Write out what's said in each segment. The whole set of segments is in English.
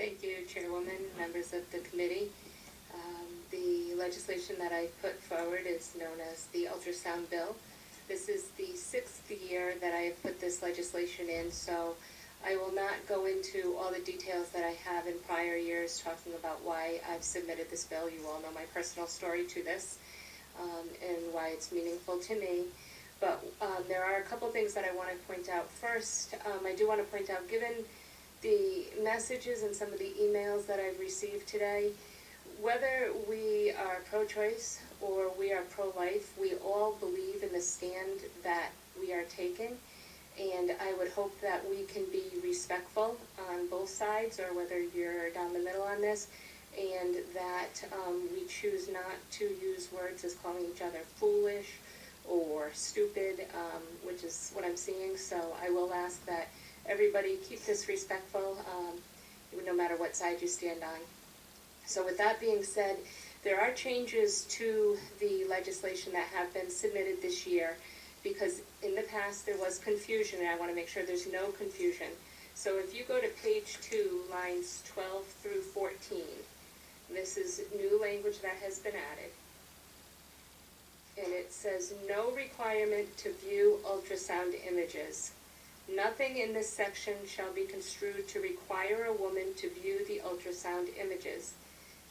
Thank you, Chairwoman, members of the committee. The legislation that I put forward is known as the Ultrasound Bill. This is the 6th year that I have put this legislation in, so I will not go into all the details that I have in prior years talking about why I've submitted this bill. You all know my personal story to this and why it's meaningful to me. But there are a couple things that I want to point out. First, I do want to point out, given the messages and some of the emails that I've received today, whether we are pro-choice or we are pro-life, we all believe in the stand that we are taking, and I would hope that we can be respectful on both sides, or whether you're down the middle on this, and that we choose not to use words as calling each other foolish or stupid, which is what I'm seeing. So I will ask that everybody keep this respectful, no matter what side you stand on. So with that being said, there are changes to the legislation that have been submitted this year, because in the past there was confusion, and I want to make sure there's no confusion. So if you go to page 2, lines 12 through 14, this is new language that has been added. And it says, no requirement to view ultrasound images. Nothing in this section shall be construed to require a woman to view the ultrasound images.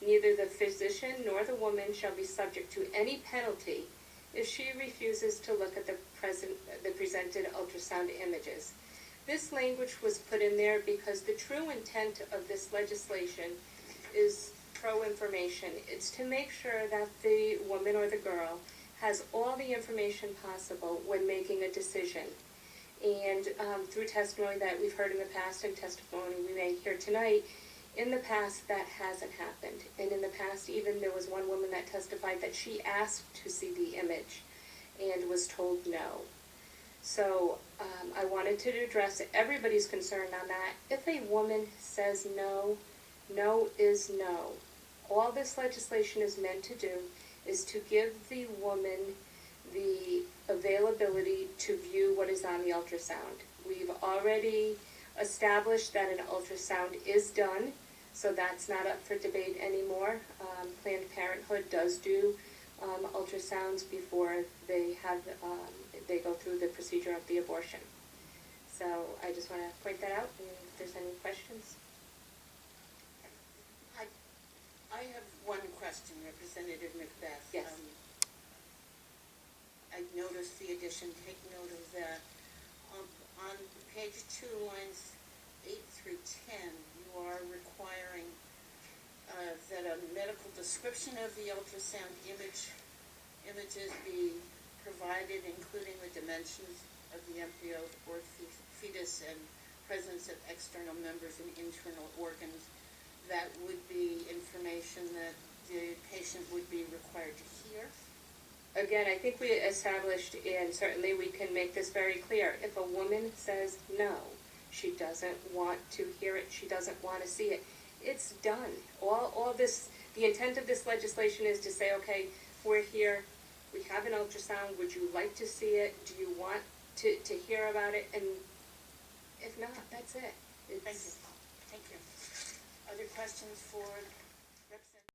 Neither the physician nor the woman shall be subject to any penalty if she refuses to look at the presented ultrasound images. This language was put in there because the true intent of this legislation is pro-information. It's to make sure that the woman or the girl has all the information possible when making a decision. And through testimony that we've heard in the past and testimony we made here tonight, in the past that hasn't happened. And in the past, even there was one woman that testified that she asked to see the image and was told no. So I wanted to address everybody's concern on that. If a woman says no, no is no. All this legislation is meant to do is to give the woman the availability to view what is on the ultrasound. We've already established that an ultrasound is done, so that's not up for debate anymore. Planned Parenthood does do ultrasounds before they go through the procedure of the abortion. So I just want to point that out, and if there's any questions. I have one question, Representative Macbeth. Yes. I noticed the addition, take note of that. On page 2, lines 8 through 10, you are requiring that a medical description of the ultrasound images be provided, including the dimensions of the embryo or fetus and presence of external members and internal organs. That would be information that the patient would be required to hear. Again, I think we established, and certainly we can make this very clear, if a woman says no, she doesn't want to hear it, she doesn't want to see it, it's done. All this, the intent of this legislation is to say, okay, we're here, we have an ultrasound, would you like to see it, do you want to hear about it, and if not, that's it. Thank you. Thank you. Other questions for